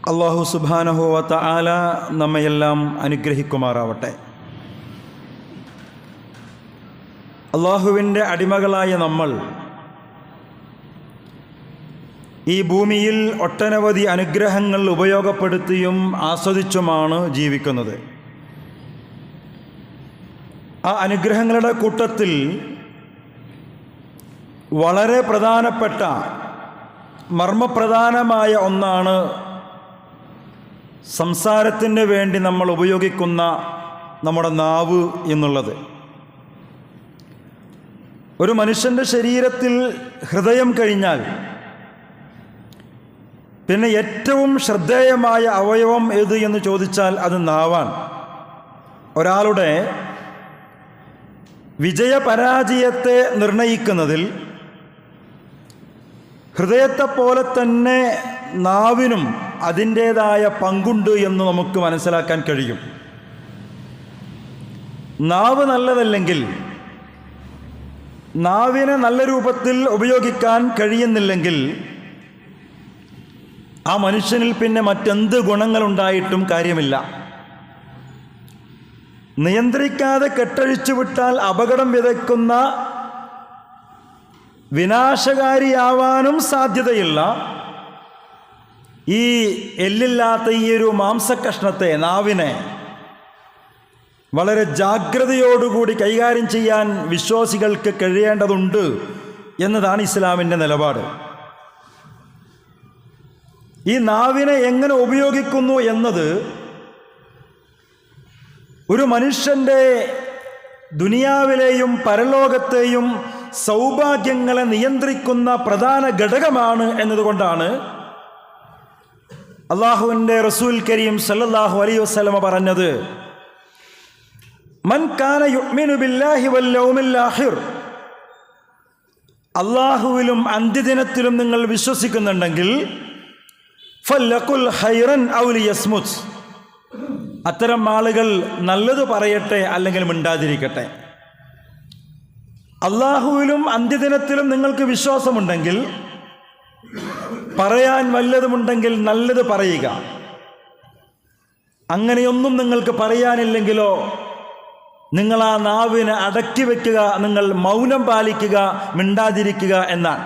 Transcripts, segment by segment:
അല്ലാഹു സുബ്ഹാനഹു വ തആല നമ്മയെല്ലാം അനുഗ്രഹിക്കുമാറാവട്ടെ. അല്ലാഹുവിൻ്റെ അടിമകളായ നമ്മൾ ഈ ഭൂമിയിൽ ഒട്ടനവധി അനുഗ്രഹങ്ങൾ ഉപയോഗപ്പെടുത്തിയും ആസ്വദിച്ചുമാണ് ജീവിക്കുന്നത്. ആ അനുഗ്രഹങ്ങളുടെ കൂട്ടത്തിൽ വളരെ പ്രധാനപ്പെട്ട മർമ്മപ്രധാനമായ ഒന്നാണ് സംസാരത്തിന് വേണ്ടി നമ്മൾ ഉപയോഗിക്കുന്ന നമ്മുടെ നാവ് എന്നുള്ളത്. ഒരു മനുഷ്യൻ്റെ ശരീരത്തിൽ ഹൃദയം കഴിഞ്ഞാൽ പിന്നെ ഏറ്റവും ശ്രദ്ധേയമായ അവയവം ഏത് എന്ന് ചോദിച്ചാൽ അത് നാവാണ്. ഒരാളുടെ വിജയപരാജയത്തെ നിർണയിക്കുന്നതിൽ ഹൃദയത്തെപ്പോലെ തന്നെ നാവിനും അതിൻ്റേതായ പങ്കുണ്ട് എന്ന് നമുക്ക് മനസ്സിലാക്കാൻ കഴിയും. നാവ് നല്ലതല്ലെങ്കിൽ, നാവിനെ നല്ല രൂപത്തിൽ ഉപയോഗിക്കാൻ കഴിയുന്നില്ലെങ്കിൽ ആ മനുഷ്യനിൽ പിന്നെ മറ്റെന്ത് ഗുണങ്ങളുണ്ടായിട്ടും കാര്യമില്ല. നിയന്ത്രിക്കാതെ കെട്ടഴിച്ചു വിട്ടാൽ അപകടം വിതയ്ക്കുന്ന വിനാശകാരിയാവാനും സാധ്യതയുള്ള ഈ എല്ലില്ലാത്ത ഈ ഒരു മാംസക്കഷ്ണത്തെ, നാവിനെ വളരെ ജാഗ്രതയോടുകൂടി കൈകാര്യം ചെയ്യാൻ വിശ്വാസികൾക്ക് കഴിയേണ്ടതുണ്ട് എന്നതാണ് ഇസ്ലാമിൻ്റെ നിലപാട്. ഈ നാവിനെ എങ്ങനെ ഉപയോഗിക്കുന്നു എന്നത് ഒരു മനുഷ്യൻ്റെ ദുനിയാവിലെയും പരലോകത്തെയും സൗഭാഗ്യങ്ങളെ നിയന്ത്രിക്കുന്ന പ്രധാന ഘടകമാണ് എന്നതുകൊണ്ടാണ് അല്ലാഹുവിൻ്റെ റസൂൽ കരീം സല്ലല്ലാഹു അലൈഹി വസല്ലമ പറഞ്ഞത്, മൻ കാന യുഅ്മിനു ബില്ലാഹി വൽ യൗമിൽ ആഖിർ, അല്ലാഹുവിലും അന്ത്യദിനത്തിലും നിങ്ങൾ വിശ്വസിക്കുന്നുണ്ടെങ്കിൽ ഫല്ലഖുൽ ഖൈറൻ ഔ ലിയസ്മുത്, അത്തരം ആളുകൾ നല്ലത് പറയട്ടെ അല്ലെങ്കിൽ മിണ്ടാതിരിക്കട്ടെ. അല്ലാഹുവിലും അന്ത്യദിനത്തിലും നിങ്ങൾക്ക് വിശ്വാസമുണ്ടെങ്കിൽ പറയാൻ വല്ലതുമുണ്ടെങ്കിൽ നല്ലത് പറയുക. അങ്ങനെയൊന്നും നിങ്ങൾക്ക് പറയാനില്ലെങ്കിലോ നിങ്ങൾ ആ നാവിനെ അടക്കി വയ്ക്കുക, നിങ്ങൾ മൗനം പാലിക്കുക, മിണ്ടാതിരിക്കുക എന്നാണ്.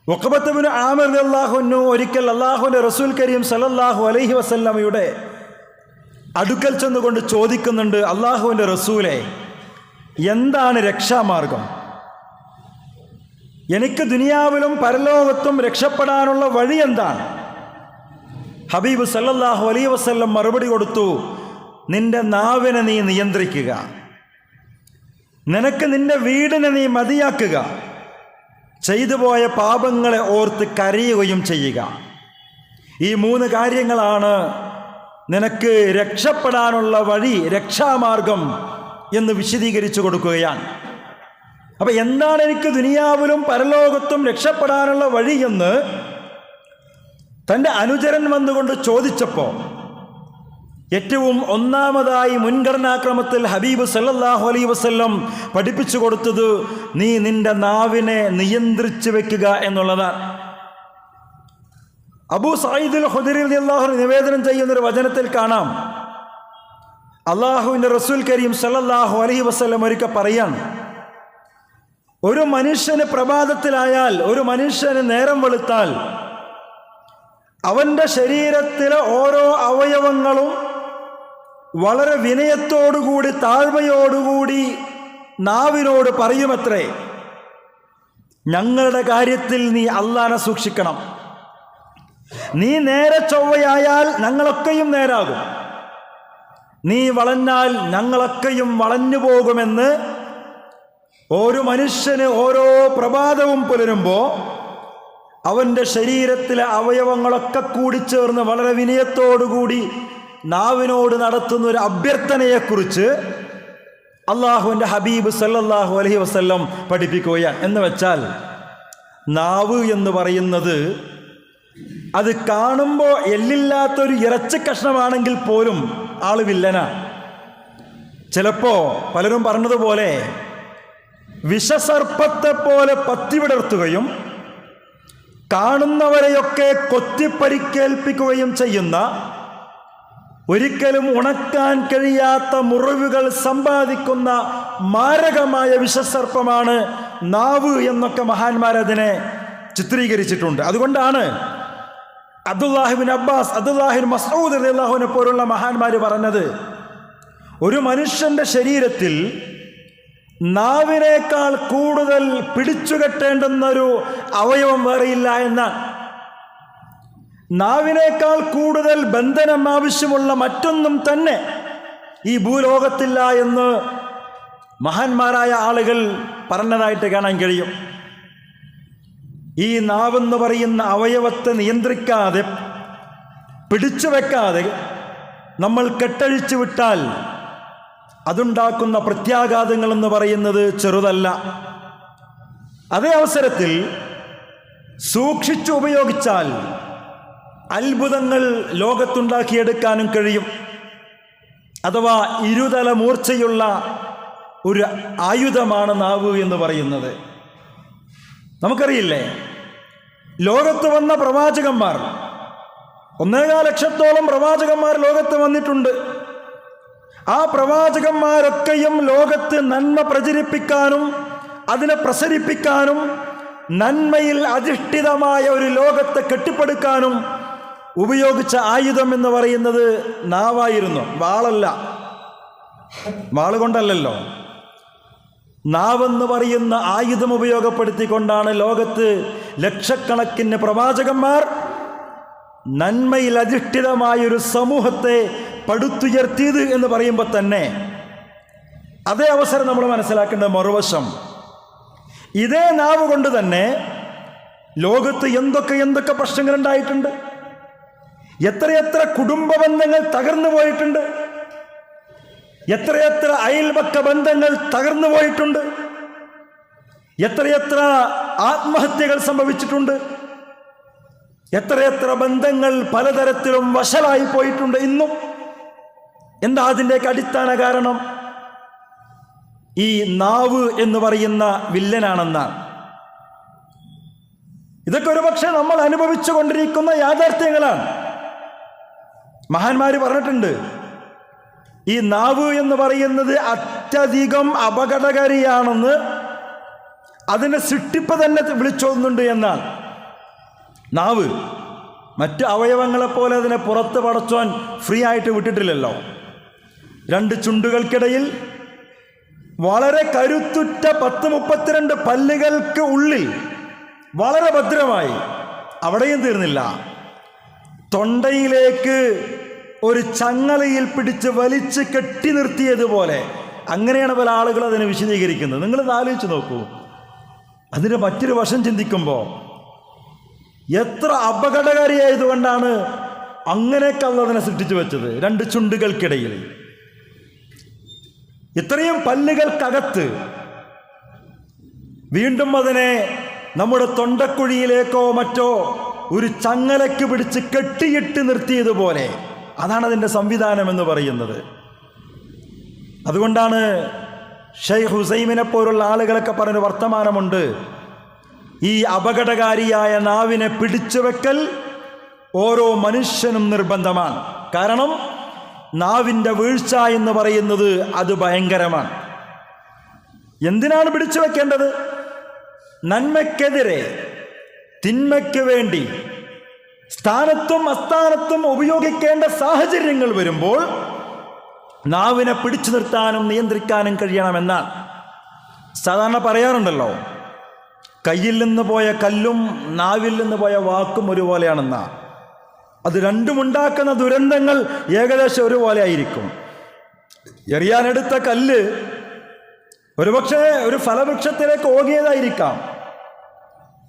ഉഖബത്ത് ഇബ്നു ആമിർ റളിയല്ലാഹു അൻഹു ഒരിക്കൽ അല്ലാഹുവിൻ്റെ റസൂൽ കരീം സല്ലല്ലാഹു അലൈഹി വസല്ലമയുടെ അടുക്കൽ ചെന്നുകൊണ്ട് ചോദിക്കുന്നുണ്ട്, അല്ലാഹുവിൻ്റെ റസൂലേ, എന്താണ് രക്ഷാമാർഗം? എനിക്ക് ദുനിയാവിലും പരലോകത്തും രക്ഷപ്പെടാനുള്ള വഴി എന്താണ്? ഹബീബ് സല്ലല്ലാഹു അലൈഹി വസല്ലം മറുപടി കൊടുത്തു, നിന്റെ നാവിനെ നീ നിയന്ത്രിക്കുക, നിനക്ക് നിന്റെ വീടിനെ നീ മതിയാക്കുക, ചെയ്തു പോയ പാപങ്ങളെ ഓർത്ത് കരയുകയും ചെയ്യുക. ഈ 3 കാര്യങ്ങളാണ് നിനക്ക് രക്ഷപ്പെടാനുള്ള വഴി, രക്ഷാമാർഗം എന്ന് വിശദീകരിച്ചു കൊടുക്കുകയാണ്. അപ്പം എന്താണ് എനിക്ക് ദുനിയാവിലും പരലോകത്തും രക്ഷപ്പെടാനുള്ള വഴി എന്ന് തൻ്റെ അനുചരൻ വന്നുകൊണ്ട് ചോദിച്ചപ്പോൾ ഏറ്റവും ഒന്നാമതായി മുൻഗണനാക്രമത്തിൽ ഹബീബ് സല്ലല്ലാഹു അലൈഹി വസല്ലം പഠിപ്പിച്ചു കൊടുത്തത് നീ നിന്റെ നാവിനെ നിയന്ത്രിച്ചു വെക്കുക എന്നുള്ളതാണ്. അബൂ സഈദുൽ ഖുദരി റളിയല്ലാഹു അൻഹു നിവേദനം ചെയ്യുന്നൊരു വചനത്തിൽ കാണാം, അല്ലാഹുവിൻ്റെ റസൂൽ കരീം സല്ലല്ലാഹു അലൈഹി വസല്ലം ഒരിക്കൽ പറയാണ്, ഒരു മനുഷ്യന് പ്രഭാതത്തിലായാൽ, ഒരു മനുഷ്യന് നേരം വെളുത്താൽ അവൻ്റെ ശരീരത്തിലെ ഓരോ അവയവങ്ങളും വളരെ വിനയത്തോടുകൂടി താഴ്മയോടുകൂടി നാവിനോട് പറയുമത്രേ, ഞങ്ങളുടെ കാര്യത്തിൽ നീ അല്ലാഹനെ സൂക്ഷിക്കണം, നീ നേരെ ചൊവ്വയായാൽ ഞങ്ങളൊക്കെയും നേരാകും, നീ വളഞ്ഞാൽ ഞങ്ങളൊക്കെയും വളഞ്ഞു പോകുമെന്ന് ഒരു മനുഷ്യന് ഓരോ പ്രഭാതവും പുലരുമ്പോൾ അവൻ്റെ ശരീരത്തിലെ അവയവങ്ങളൊക്കെ കൂടി ചേർന്ന് വളരെ വിനയത്തോടുകൂടി നാവിനോട് നടത്തുന്ന ഒരു അഭ്യർത്ഥനയെക്കുറിച്ച് അല്ലാഹുവിൻ്റെ ഹബീബ് സല്ലല്ലാഹു അലൈഹി വസല്ലം പഠിപ്പിക്കുകയാണ്. എന്ന് വെച്ചാൽ നാവ് എന്ന് പറയുന്നത് അത് കാണുമ്പോൾ എല്ലില്ലാത്തൊരു ഇറച്ചി കഷ്ണമാണെങ്കിൽ പോലും ആള് വില്ലനാണ്. ചിലപ്പോൾ പലരും പറഞ്ഞതുപോലെ വിഷസർപ്പത്തെ പോലെ പത്തി വിടർത്തുകയും കാണുന്നവരെയൊക്കെ കൊത്തിപ്പരിക്കേൽപ്പിക്കുകയും ചെയ്യുന്ന, ഒരിക്കലും ഉണക്കാൻ കഴിയാത്ത മുറിവുകൾ സമ്പാദിക്കുന്ന മാരകമായ വിഷസർപ്പമാണ് നാവ് എന്നൊക്കെ മഹാന്മാരതിനെ ചിത്രീകരിച്ചിട്ടുണ്ട്. അതുകൊണ്ടാണ് അബ്ദുല്ലാഹിബിൻ അബ്ബാസ്, അബ്ദുല്ലാഹിബിൻ മസ്ഊദ് റളിയല്ലാഹുവിനെ പോലുള്ള മഹാന്മാർ പറഞ്ഞത്, ഒരു മനുഷ്യന്റെ ശരീരത്തിൽ നാവിനേക്കാൾ കൂടുതൽ പിടിച്ചുകെട്ടേണ്ടുന്നൊരു അവയവം വേറെയില്ല എന്നാണ്. നാവിനേക്കാൾ കൂടുതൽ ബന്ധനം ആവശ്യമുള്ള മറ്റൊന്നും തന്നെ ഈ ഭൂലോകത്തില്ല എന്ന് മഹാന്മാരായ ആളുകൾ പറഞ്ഞതായിട്ട് കാണാൻ കഴിയും. ഈ നാവെന്ന് പറയുന്ന അവയവത്തെ നിയന്ത്രിക്കാതെ, പിടിച്ചു വെക്കാതെ നമ്മൾ കെട്ടഴിച്ചു വിട്ടാൽ അതുണ്ടാക്കുന്ന പ്രത്യാഘാതങ്ങൾ എന്ന് പറയുന്നത് ചെറുതല്ല. അതേ അവസരത്തിൽ സൂക്ഷിച്ചു ഉപയോഗിച്ചാൽ അത്ഭുതങ്ങൾ ലോകത്തുണ്ടാക്കിയെടുക്കാനും കഴിയും. അഥവാ ഇരുതല മൂർച്ചയുള്ള ഒരു ആയുധമാണ് നാവ് എന്ന് പറയുന്നത്. നമുക്കറിയില്ലേ, ലോകത്ത് വന്ന പ്രവാചകന്മാർ, 1.25 ലക്ഷത്തോളം പ്രവാചകന്മാർ ലോകത്ത് വന്നിട്ടുണ്ട്. ആ പ്രവാചകന്മാരൊക്കെയും ലോകത്ത് നന്മ പ്രചരിപ്പിക്കാനും അതിനെ പ്രസരിപ്പിക്കാനും നന്മയിൽ അധിഷ്ഠിതമായ ഒരു ലോകത്തെ കെട്ടിപ്പടുക്കാനും ഉപയോഗിച്ച ആയുധം എന്ന് പറയുന്നത് നാവായിരുന്നു. വാളല്ല, വാളുകൊണ്ടല്ലോ. നാവെന്ന് പറയുന്ന ആയുധം ഉപയോഗപ്പെടുത്തിക്കൊണ്ടാണ് ലോകത്ത് ലക്ഷക്കണക്കിന് പ്രവാചകന്മാർ നന്മയിൽ അധിഷ്ഠിതമായൊരു സമൂഹത്തെ പടുത്തുയർത്തിയത് എന്ന് പറയുമ്പോൾ തന്നെ അതേ അവസരം നമ്മൾ മനസ്സിലാക്കേണ്ട മറുവശം, ഇതേ നാവ് കൊണ്ട് തന്നെ ലോകത്ത് എന്തൊക്കെ പ്രശ്നങ്ങൾ ഉണ്ടായിട്ടുണ്ട്. എത്രയെത്ര കുടുംബ ബന്ധങ്ങൾ തകർന്നു പോയിട്ടുണ്ട്. എത്രയെത്ര അയൽപക്ക ബന്ധങ്ങൾ തകർന്നു പോയിട്ടുണ്ട്. എത്രയെത്ര ആത്മഹത്യകൾ സംഭവിച്ചിട്ടുണ്ട്. എത്രയെത്ര ബന്ധങ്ങൾ പലതരത്തിലും വഷളായി പോയിട്ടുണ്ട്. ഇന്നും എന്താ അതിൻ്റെയൊക്കെ അടിസ്ഥാന കാരണം? ഈ നാവ് എന്ന് പറയുന്ന വില്ലനാണെന്നാണ്. ഇതൊക്കെ ഒരുപക്ഷെ നമ്മൾ അനുഭവിച്ചു കൊണ്ടിരിക്കുന്ന യാഥാർത്ഥ്യങ്ങളാണ്. മഹാന്മാർ പറഞ്ഞിട്ടുണ്ട്, ഈ നാവ് എന്ന് പറയുന്നത് അത്യധികം അപകടകാരിയാണെന്ന് അതിനെ സൃഷ്ടിപ്പ് തന്നെ വിളിച്ചോന്നുണ്ട് എന്നാണ്. നാവ് മറ്റ് അവയവങ്ങളെപ്പോലെ അതിനെ പുറത്ത് പടച്ചോൻ ഫ്രീ ആയിട്ട് വിട്ടിട്ടില്ലല്ലോ. 2 ചുണ്ടുകൾക്കിടയിൽ വളരെ കരുത്തുറ്റ 10-32 പല്ലുകൾക്ക് ഉള്ളിൽ വളരെ ഭദ്രമായി, അവിടെയും തീർന്നില്ല, തൊണ്ടയിലേക്ക് ഒരു ചങ്ങലയിൽ പിടിച്ച് വലിച്ച് കെട്ടി നിർത്തിയതുപോലെ, അങ്ങനെയാണ് പല ആളുകൾ അതിനെ വിശദീകരിക്കുന്നത്. നിങ്ങളിത് ആലോചിച്ച് നോക്കൂ. അതിൻ്റെ മറ്റൊരു വശം ചിന്തിക്കുമ്പോൾ എത്ര അപകടകാരിയായതുകൊണ്ടാണ് അങ്ങനെയൊക്കെ അള്ളാഹു അതിനെ സൃഷ്ടിച്ചു വെച്ചത്. 2 ചുണ്ടുകൾക്കിടയിൽ ഇത്രയും പല്ലുകൾക്കകത്ത് വീണ്ടും അതിനെ നമ്മുടെ തൊണ്ടക്കുഴിയിലേക്കോ മറ്റോ ഒരു ചങ്ങലയ്ക്ക് പിടിച്ച് കെട്ടിയിട്ട് നിർത്തിയതുപോലെ, അതാണ് അതിൻ്റെ സംവിധാനം എന്ന് പറയുന്നത്. അതുകൊണ്ടാണ് ഷെയ്ഖ് ഹുസൈമിനെ പോലുള്ള ആളുകളൊക്കെ പറഞ്ഞ വർത്തമാനമുണ്ട്, ഈ അപകടകാരിയായ നാവിനെ പിടിച്ചു വെക്കൽ ഓരോ മനുഷ്യനും നിർബന്ധമാണ്. കാരണം നാവിൻ്റെ വീഴ്ച എന്ന് പറയുന്നത് അത് ഭയങ്കരമാണ്. എന്തിനാണ് പിടിച്ചു വെക്കേണ്ടത്? നന്മയ്ക്കെതിരെ തിന്മയ്ക്ക് വേണ്ടി സ്ഥാനത്തും അസ്ഥാനത്തും ഉപയോഗിക്കേണ്ട സാഹചര്യങ്ങൾ വരുമ്പോൾ നാവിനെ പിടിച്ചു നിർത്താനും നിയന്ത്രിക്കാനും കഴിയണമെന്നാണ്. സാധാരണ പറയാറുണ്ടല്ലോ, കയ്യിൽ നിന്ന് പോയ കല്ലും നാവിൽ നിന്ന് പോയ വാക്കും ഒരുപോലെയാണെന്നാ. അത് രണ്ടും ഉണ്ടാക്കുന്ന ദുരന്തങ്ങൾ ഏകദേശം ഒരുപോലെ ആയിരിക്കും. എറിയാനെടുത്ത കല്ല് ഒരുപക്ഷെ ഒരു ഫലവൃക്ഷത്തിലേക്ക് ഓങ്ങിയതായിരിക്കാം.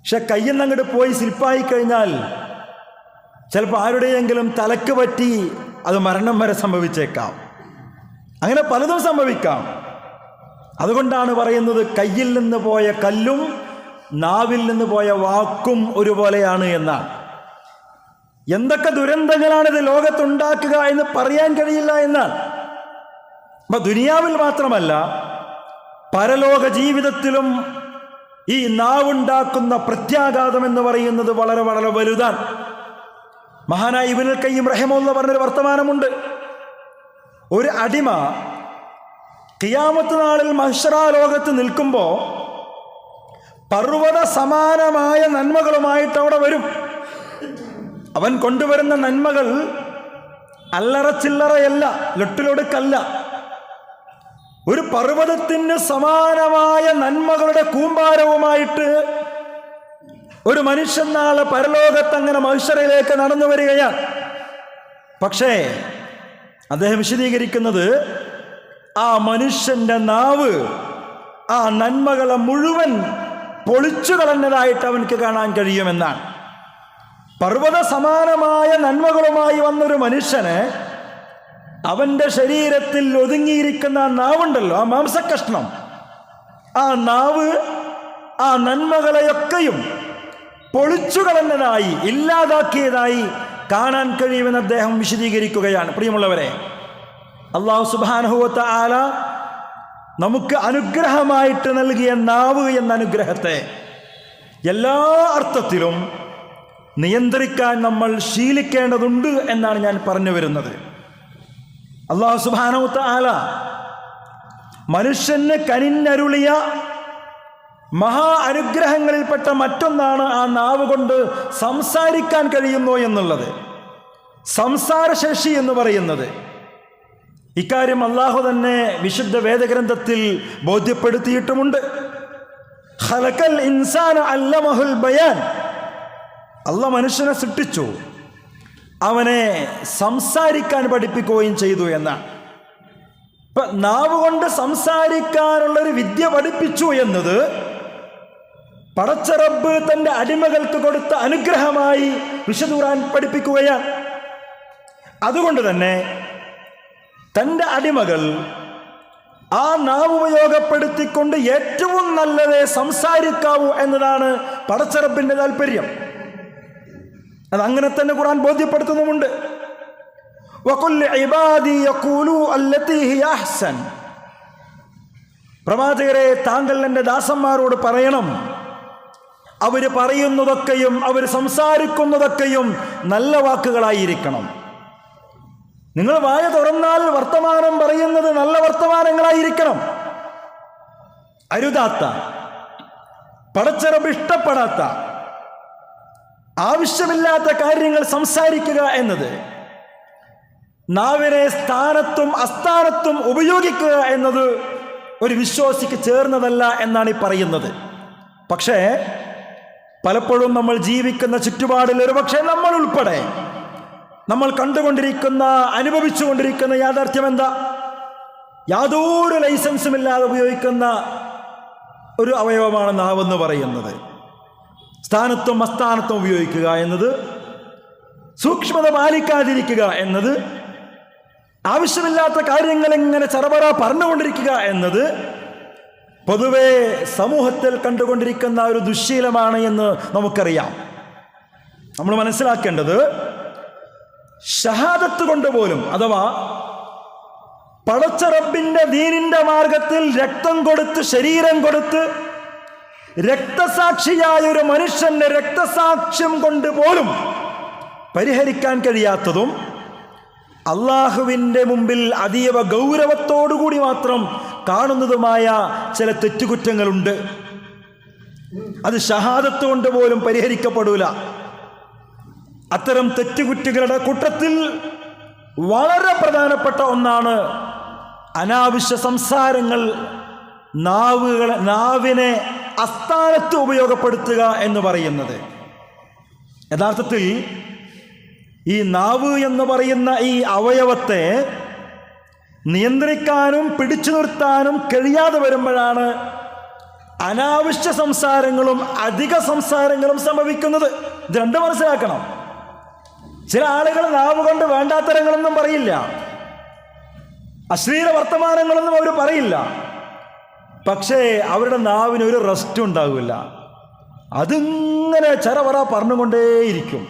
പക്ഷെ കയ്യിൽ നിന്ന് അങ്ങോട്ട് പോയി സ്ലിപ്പായി കഴിഞ്ഞാൽ ചിലപ്പോൾ ആരുടെയെങ്കിലും തലക്ക് പറ്റി അത് മരണം വരെ സംഭവിച്ചേക്കാം. അങ്ങനെ പലതും സംഭവിക്കാം. അതുകൊണ്ടാണ് പറയുന്നത്, കയ്യിൽ നിന്ന് പോയ കല്ലും നാവിൽ നിന്ന് പോയ വാക്കും ഒരുപോലെയാണ് എന്നാണ്. എന്തൊക്കെ ദുരന്തങ്ങളാണിത് ലോകത്തുണ്ടാക്കുക എന്ന് പറയാൻ കഴിയില്ല എന്നാണ്. അപ്പം ദുനിയാവിൽ മാത്രമല്ല, പരലോക ജീവിതത്തിലും ഈ നാവുണ്ടാക്കുന്ന പ്രത്യാഘാതം എന്ന് പറയുന്നത് വളരെ വളരെ വലുതാണ്. മഹാനായ ഇബ്നുൽ ഖയ്യിം റഹിമഹുല്ലാഹ് പറഞ്ഞൊരു വർത്തമാനമുണ്ട്. ഒരു അടിമ ഖിയാമത്ത് നാളിൽ മഹ്ശറ ലോകത്ത് നിൽക്കുമ്പോൾ പർവ്വത സമാനമായ നന്മകളുമായിട്ട് അവിടെ വരും. അവൻ കൊണ്ടുവരുന്ന നന്മകൾ അല്ലറ ചില്ലറയല്ല, ലൊട്ടിലൊടുക്കല്ല. ഒരു പർവ്വതത്തിന് സമാനമായ നന്മകളുടെ കൂമ്പാരവുമായിട്ട് ഒരു മനുഷ്യൻ നാളെ പരലോകത്ത് അങ്ങനെ മഹ്ശറയിലേക്ക് നടന്നു വരികയാണ്. പക്ഷേ അദ്ദേഹം വിശദീകരിക്കുന്നത് ആ മനുഷ്യന്റെ നാവ് ആ നന്മകളെ മുഴുവൻ പൊളിച്ചു കളഞ്ഞതായിട്ട് അവൻക്ക് കാണാൻ കഴിയുമെന്നാണ്. പർവ്വത സമാനമായ നന്മകളുമായി വന്നൊരു മനുഷ്യന് അവന്റെ ശരീരത്തിൽ ഒതുങ്ങിയിരിക്കുന്ന ആ നാവുണ്ടല്ലോ, ആ മാംസക്കഷ്ണം, ആ നാവ് ആ നന്മകളെയൊക്കെയും പൊളിച്ചു കളഞ്ഞതായി, ഇല്ലാതാക്കിയതായി കാണാൻ കഴിയുമെന്ന് അദ്ദേഹം വിശദീകരിക്കുകയാണ്. പ്രിയമുള്ളവരെ, അല്ലാഹു സുബ്ഹാനഹു വ തആല നമുക്ക് അനുഗ്രഹമായിട്ട് നൽകിയ നാവ് എന്ന അനുഗ്രഹത്തെ എല്ലാ അർത്ഥത്തിലും നിയന്ത്രിക്കാൻ നമ്മൾ ശീലിക്കേണ്ടതുണ്ട് എന്നാണ് ഞാൻ പറഞ്ഞു വരുന്നത്. അല്ലാഹു സുബ്ഹാനഹു വ തആല മനുഷ്യന് കനിഞ്ഞരുളിയ മഹാ അനുഗ്രഹങ്ങളിൽപ്പെട്ട മറ്റൊന്നാണ് ആ നാവ് കൊണ്ട് സംസാരിക്കാൻ കഴിയുന്നു എന്നുള്ളത്, സംസാരശേഷി എന്ന് പറയുന്നത്. ഇക്കാര്യം അല്ലാഹു തന്നെ വിശുദ്ധ വേദഗ്രന്ഥത്തിൽ ബോധ്യപ്പെടുത്തിയിട്ടുമുണ്ട്. ഖലഖൽ ഇൻസാന അല്ലമഹുൽ ബയാൻ. അല്ലാഹു മനുഷ്യനെ സൃഷ്ടിച്ചു, അവനെ സംസാരിക്കാൻ പഠിപ്പിക്കുകയും ചെയ്തു എന്നാണ്. ഇപ്പൊ നാവ് കൊണ്ട് സംസാരിക്കാനുള്ളൊരു വിദ്യ പഠിപ്പിച്ചു എന്നത് പടച്ച റബ്ബ് തന്റെ അടിമകൾക്ക് കൊടുത്ത അനുഗ്രഹമായി വിശുദ്ധ ഖുർആൻ പഠിപ്പിക്കുകയാണ്. അതുകൊണ്ട് തന്നെ തന്റെ അടിമകൾ ആ നാവ് ഉപയോഗപ്പെടുത്തിക്കൊണ്ട് ഏറ്റവും നല്ലതേ സംസാരിക്കാവൂ എന്നതാണ് പടച്ച റബ്ബിന്റെ താല്പര്യം. അതങ്ങനെ തന്നെ ഖുർആൻ ബോധ്യപ്പെടുത്തുന്നുമുണ്ട്. വഖുൽ ഇബാദി യഖൂലു അല്ലതി ഹിയ അഹ്സൻ. പ്രവാചകരെ, താങ്കൾ എൻ്റെ ദാസന്മാരോട് പറയണം, അവർ പറയുന്നതൊക്കെയും അവർ സംസാരിക്കുന്നതൊക്കെയും നല്ല വാക്കുകളായിരിക്കണം. നിങ്ങൾ വായ തുറന്നാൽ വർത്തമാനം പറയുന്നത് നല്ല വർത്തമാനങ്ങളായിരിക്കണം. അരുതാത്ത, പടച്ച റബ്ബ് ഇഷ്ടപ്പെടാത്ത, ആവശ്യമില്ലാത്ത കാര്യങ്ങൾ സംസാരിക്കുക എന്നത്, നാവിനെ സ്ഥാനത്തും അസ്ഥാനത്തും ഉപയോഗിക്കുക എന്നത് ഒരു വിശ്വാസിക്ക് ചേർന്നതല്ല എന്നാണ് ഈ പറയുന്നത്. പക്ഷേ പലപ്പോഴും നമ്മൾ ജീവിക്കുന്ന ചുറ്റുപാടിൽ ഒരുപക്ഷെ നമ്മൾ ഉൾപ്പെടെ നമ്മൾ കണ്ടുകൊണ്ടിരിക്കുന്ന, അനുഭവിച്ചുകൊണ്ടിരിക്കുന്ന യാഥാർത്ഥ്യം എന്താ? യാതൊരു ലൈസൻസും ഇല്ലാതെ ഉപയോഗിക്കുന്ന ഒരു അവയവമാണ് നാവെന്ന് പറയുന്നത്. സ്ഥാനത്തും അസ്ഥാനത്തും ഉപയോഗിക്കുക എന്നത്, സൂക്ഷ്മത പാലിക്കാതിരിക്കുക എന്നത്, ആവശ്യമില്ലാത്ത കാര്യങ്ങൾ ഇങ്ങനെ ചറപറ പറഞ്ഞുകൊണ്ടിരിക്കുക എന്നത് പൊതുവെ സമൂഹത്തിൽ കണ്ടുകൊണ്ടിരിക്കുന്ന ഒരു ദുശ്ശീലമാണ് എന്ന് നമുക്കറിയാം. നമ്മൾ മനസ്സിലാക്കേണ്ടത്, ഷഹാദത്ത് കൊണ്ട് പോലും, അഥവാ പടച്ച റബ്ബിന്റെ ദീനിന്റെ മാർഗത്തിൽ രക്തം കൊടുത്ത്, ശരീരം കൊടുത്ത് രക്തസാക്ഷിയായ ഒരു മനുഷ്യന്റെ രക്തസാക്ഷ്യം കൊണ്ട് പോലും പരിഹരിക്കാൻ കഴിയാത്തതും അള്ളാഹുവിൻ്റെ മുമ്പിൽ അതീവ ഗൗരവത്തോടുകൂടി മാത്രം കാണുന്നതുമായ ചില തെറ്റുകുറ്റങ്ങളുണ്ട്. അത് ഷഹാദത്ത് കൊണ്ട് പോലും പരിഹരിക്കപ്പെടൂല. അത്തരം തെറ്റുകുറ്റങ്ങളുടെ കൂട്ടത്തിൽ വളരെ പ്രധാനപ്പെട്ട ഒന്നാണ് അനാവശ്യ സംസാരങ്ങൾ, നാവിനെ അസ്ഥാനത്ത് ഉപയോഗപ്പെടുത്തുക എന്ന് പറയുന്നത്. യഥാർത്ഥത്തിൽ ഈ നാവ് എന്ന് പറയുന്ന ഈ അവയവത്തെ നിയന്ത്രിക്കാനും പിടിച്ചു നിർത്താനും കഴിയാതെ വരുമ്പോഴാണ് അനാവശ്യ സംസാരങ്ങളും അധിക സംസാരങ്ങളും സംഭവിക്കുന്നത്. ഇത് രണ്ടും മനസ്സിലാക്കണം. ചില ആളുകൾ നാവ് കൊണ്ട് വേണ്ടാത്തരങ്ങളൊന്നും പറയില്ല, അശ്ലീല വർത്തമാനങ്ങളൊന്നും അവർ പറയില്ല. പക്ഷേ അവരുടെ നാവിന് ഒരു റെസ്റ്റ് ഉണ്ടാവില്ല. അതിങ്ങനെ ചറവറ പറഞ്ഞുകൊണ്ടേയിരിക്കും.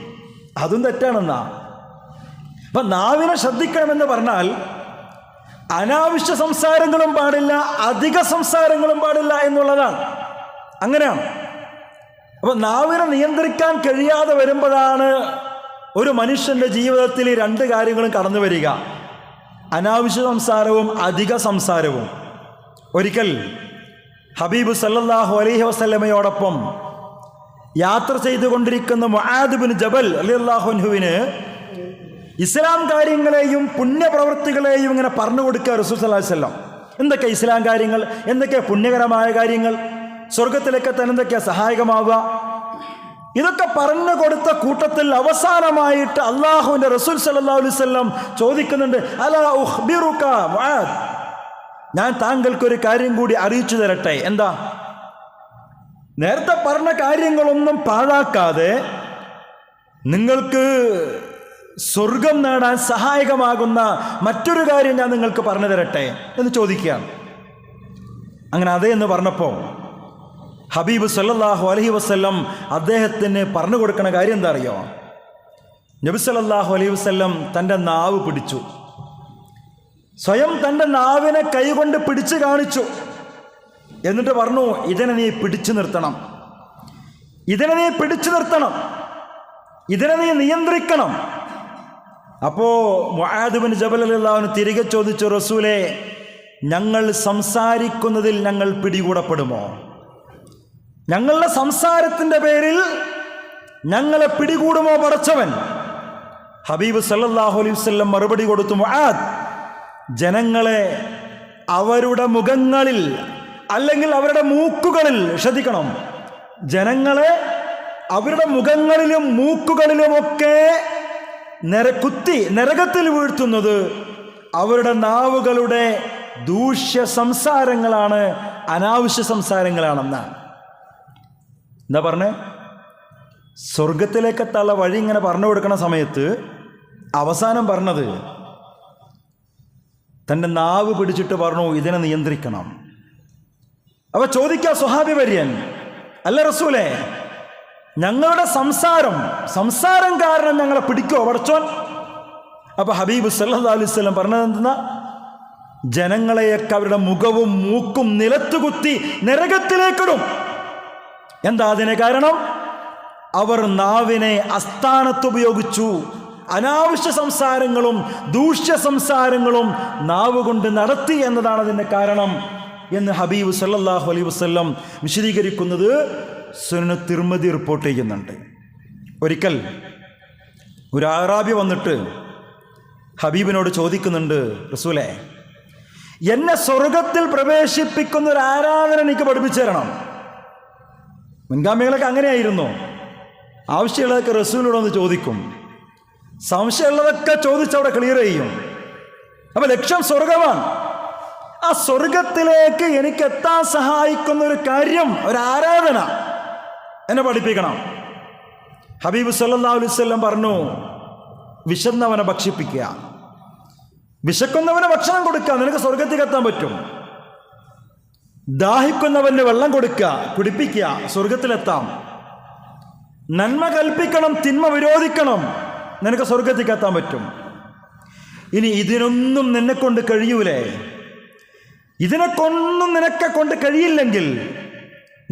അതും തെറ്റാണെന്നാ. അപ്പൊ നാവിനെ ശ്രദ്ധിക്കണമെന്ന് പറഞ്ഞാൽ അനാവശ്യ സംസാരങ്ങളും പാടില്ല, അധിക സംസാരങ്ങളും പാടില്ല എന്നുള്ളതാണ്. അങ്ങനെയാണ്. അപ്പോൾ നാവിനെ നിയന്ത്രിക്കാൻ കഴിയാതെ വരുമ്പോഴാണ് ഒരു മനുഷ്യൻ്റെ ജീവിതത്തിൽ ഈ രണ്ട് കാര്യങ്ങളും കടന്നു വരിക: അനാവശ്യ സംസാരവും അധിക സംസാരവും. ഒരിക്കൽ ഹബീബ് സല്ലല്ലാഹു അലൈഹി വസല്ലമയോടൊപ്പം യാത്ര ചെയ്തുകൊണ്ടിരിക്കുന്ന മുആദ് ബിൻ ജബൽ റളിയല്ലാഹു അൻഹുവിന് ഇസ്ലാം കാര്യങ്ങളെയും പുണ്യപ്രവൃത്തികളെയും ഇങ്ങനെ പറഞ്ഞു കൊടുക്കുക റസൂൽ സല്ലല്ലാഹു അലൈഹി വസല്ലം. എന്തൊക്കെ ഇസ്ലാം കാര്യങ്ങൾ, എന്തൊക്കെ പുണ്യകരമായ കാര്യങ്ങൾ, സ്വർഗത്തിലേക്ക് തന്നെ എന്തൊക്കെയാ സഹായകമാവുക, ഇതൊക്കെ പറഞ്ഞു കൊടുത്ത കൂട്ടത്തിൽ അവസാനമായിട്ട് അള്ളാഹുവിൻ്റെ റസൂൽ സല്ലല്ലാഹു അലൈഹി വസല്ലം ചോദിക്കുന്നുണ്ട്, അലാ ഉഖ്ബിറുക മുആദ്, ഞാൻ താങ്കൾക്കൊരു കാര്യം കൂടി അറിയിച്ചു തരട്ടെ. എന്താ? നേരത്തെ പറഞ്ഞ കാര്യങ്ങളൊന്നും പാഴാക്കാതെ നിങ്ങൾക്ക് സ്വർഗം നേടാൻ സഹായകമാകുന്ന മറ്റൊരു കാര്യം ഞാൻ നിങ്ങൾക്ക് പറഞ്ഞു തരട്ടെ എന്ന് ചോദിക്കുകയാണ്. അങ്ങനെ അതേ എന്ന് പറഞ്ഞപ്പോൾ ഹബീബ് സല്ലല്ലാഹു അലൈഹി വസല്ലം അദ്ദേഹത്തിന് പറഞ്ഞു കൊടുക്കുന്ന കാര്യം എന്താ അറിയോ? നബി സല്ലല്ലാഹു അലൈഹി വസല്ലം തൻ്റെ നാവ് പിടിച്ചു, സ്വയം തൻ്റെ നാവിനെ കൈകൊണ്ട് പിടിച്ചു കാണിച്ചു. എന്നിട്ട് പറഞ്ഞു, ഇതിനെ നീ പിടിച്ചു നിർത്തണം, ഇതിനെ നീ പിടിച്ചു നിർത്തണം, ഇതിനെ നീ നിയന്ത്രിക്കണം. അപ്പോൾ മുആദ് ബിൻ ജബൽ റളിയല്ലാഹു അൻഹു തിരികെ ചോദിച്ചു, റസൂലേ, ഞങ്ങൾ സംസാരിക്കുന്നതിൽ ഞങ്ങൾ പിടികൂടപ്പെടുമോ? ഞങ്ങളുടെ സംസാരത്തിൻ്റെ പേരിൽ ഞങ്ങളെ പിടികൂടുമോ പടച്ചവൻ? ഹബീബ് സല്ലല്ലാഹു അലൈഹി വസല്ലം മറുപടി കൊടുത്തു, മുആദ്, ജനങ്ങളെ അവരുടെ മുഖങ്ങളിൽ അല്ലെങ്കിൽ അവരുടെ മൂക്കുകളിൽ, ശ്രദ്ധിക്കണം, ജനങ്ങളെ അവരുടെ മുഖങ്ങളിലും മൂക്കുകളിലുമൊക്കെ കുത്തി നരകത്തിൽ വീഴ്ത്തുന്നത് അവരുടെ നാവുകളുടെ ദൂഷ്യ സംസാരങ്ങളാണ്, അനാവശ്യ സംസാരങ്ങളാണെന്നാണ്. എന്താ പറഞ്ഞേ? സ്വർഗത്തിലേക്കെത്തുള്ള വഴി ഇങ്ങനെ പറഞ്ഞു കൊടുക്കുന്ന സമയത്ത് അവസാനം പറഞ്ഞത് തൻ്റെ നാവ് പിടിച്ചിട്ട് പറഞ്ഞു, ഇതിനെ നിയന്ത്രിക്കണം. അപ്പോൾ ചോദിക്കുക സ്വഹാബി വര്യൻ, അല്ല റസൂലേ, ഞങ്ങളുടെ സംസാരം കാരണം ഞങ്ങളെ പിടിക്കോ പടച്ചോൻ? അപ്പോൾ ഹബീബ് സല്ലല്ലാഹു അലൈഹി വസല്ലം പറഞ്ഞത് എന്തെന്നാ? ജനങ്ങളെയൊക്കെ അവരുടെ മുഖവും മൂക്കും നിലത്തുകുത്തി നരകത്തിലേക്കിടും. എന്താ അതിന് കാരണം? അവർ നാവിനെ അസ്ഥാനത്തുപയോഗിച്ചു, അനാവശ്യ സംസാരങ്ങളും ദൂഷ്യ സംസാരങ്ങളും നാവ് കൊണ്ട് നടത്തി എന്നതാണ് അതിൻ്റെ കാരണം എന്ന് ഹബീബ് സല്ലല്ലാഹു അലൈഹി വസല്ലം വിശദീകരിക്കുന്നത് സുനൻ തിർമിദി റിപ്പോർട്ട് ചെയ്യുന്നുണ്ട്. ഒരിക്കൽ ഒരു അറാബി വന്നിട്ട് ഹബീബിനോട് ചോദിക്കുന്നുണ്ട്, റസൂലേ, എന്നെ സ്വർഗത്തിൽ പ്രവേശിപ്പിക്കുന്ന ഒരു ആരാധന എനിക്ക് പഠിപ്പിച്ചു തരണം. മുൻഗാമികളൊക്കെ അങ്ങനെയായിരുന്നു. ആവശ്യമുള്ളതൊക്കെ റസൂലിനോടൊന്ന് ചോദിക്കും, സംശയമുള്ളതൊക്കെ ചോദിച്ചവിടെ ക്ലിയർ ചെയ്യും. അപ്പം ലക്ഷ്യം സ്വർഗമാണ്. ആ സ്വർഗത്തിലേക്ക് എനിക്ക് എത്താൻ സഹായിക്കുന്ന ഒരു കാര്യം, ഒരു ആരാധന എന്നെ പഠിപ്പിക്കണം. ഹബീബ് സല്ലല്ലാഹു അലൈഹി വസല്ലം പറഞ്ഞു, വിശന്നവനെ ഭക്ഷിപ്പിക്കുക, വിശക്കുന്നവന് ഭക്ഷണം കൊടുക്കുക, നിനക്ക് സ്വർഗത്തിൽ എത്താൻ പറ്റും. ദാഹിക്കുന്നവന് വെള്ളം കൊടുക്കുക, കുടിപ്പിക്കുക, സ്വർഗത്തിലെത്താം. നന്മ കൽപ്പിക്കണം, തിന്മ വിരോധിക്കണം, നിനക്ക് സ്വർഗത്തിൽ എത്താൻ പറ്റും. ഇനി ഇതിനൊന്നും നിന്നെ കൊണ്ട് കഴിയൂലേ? ഇതിനെക്കൊന്നും നിനക്കെ കൊണ്ട് കഴിയില്ലെങ്കിൽ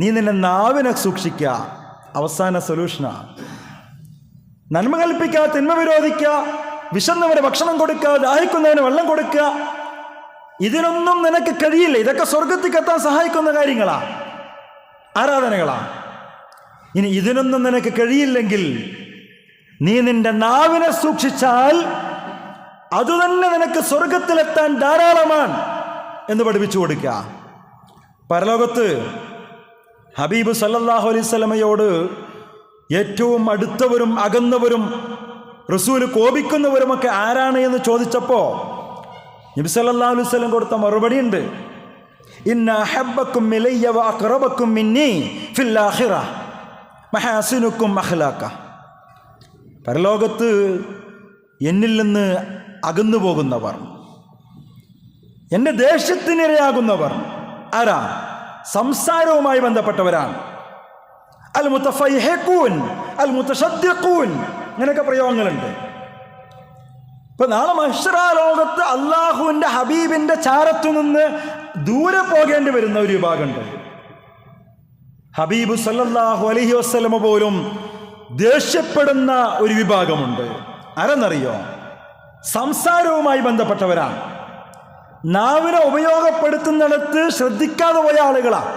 നീ നിന്റെ നാവിനെ സൂക്ഷിക്കുക. അവസാന സൊല്യൂഷനാണ്. നന്മ കൽപ്പിക്കുക, തിന്മ വിരോധിക്കുക, വിശന്നവന് ഭക്ഷണം കൊടുക്കുക, ദാഹിക്കുന്നവന് വെള്ളം കൊടുക്കുക. ഇതിനൊന്നും നിനക്ക് കഴിയില്ല. ഇതൊക്കെ സ്വർഗത്തിൽ എത്താൻ സഹായിക്കുന്ന കാര്യങ്ങളാ, ആരാധനകളാ. ഇനി ഇതിനൊന്നും നിനക്ക് കഴിയില്ലെങ്കിൽ നീ നിന്റെ നാവിനെ സൂക്ഷിച്ചാൽ അതുതന്നെ നിനക്ക് സ്വർഗത്തിലെത്താൻ ധാരാളമാണ് എന്ന് പഠിപ്പിച്ചു കൊടുക്കുക. പരലോകത്ത് ഹബീബ് സല്ലല്ലാഹു അലൈഹി വസല്ലമയോട് ഏറ്റവും അടുത്തവരും അകന്നവരും റസൂൽ കോപിക്കുന്നവരുമൊക്കെ ആരാണ് എന്ന് ചോദിച്ചപ്പോൾ നബി സല്ലല്ലാഹു അലൈഹി വസല്ലം കൊടുത്ത മറുപടി ഉണ്ട്, ഇന്ന അഹബ്ബക്കും ഇലയ്യ വ അഖറബക്കും മിന്നി ഫിൽ ആഖിറ മഹാസിനുക്കും അഖ്ലാഖ. പരലോകത്ത് എന്നിൽ നിന്ന് അകന്നു പോകുന്നവർ, എൻ്റെ ദേഷ്യത്തിനിരയാകുന്നവർ ആരാ? സംസാരവുമായി ബന്ധപ്പെട്ടവരാണ്. അൽ മുതഫയ്ഹിഖൂൻ അൽ മുതശദ്ദിഖൂൻ, അങ്ങനെയൊക്കെ പ്രയോഗങ്ങളുണ്ട്. ഇപ്പൊ നാളെ മഹ്ശറാ ലോകത്ത് അള്ളാഹുവിൻ്റെ ഹബീബിൻ്റെ ചാരത്തു നിന്ന് ദൂരെ പോകേണ്ടി വരുന്ന ഒരു വിഭാഗമുണ്ട്. ഹബീബ് സല്ലല്ലാഹു അലൈഹി വസല്ലമ പോലും ദേഷ്യപ്പെടുന്ന ഒരു വിഭാഗമുണ്ട്. ആരെന്നറിയോ? സംസാരവുമായി ബന്ധപ്പെട്ടവരാണ്. നാവിനെ ഉപയോഗപ്പെടുത്തുന്നിടത്ത് ശ്രദ്ധിക്കാതെ പോയ ആളുകളാണ്.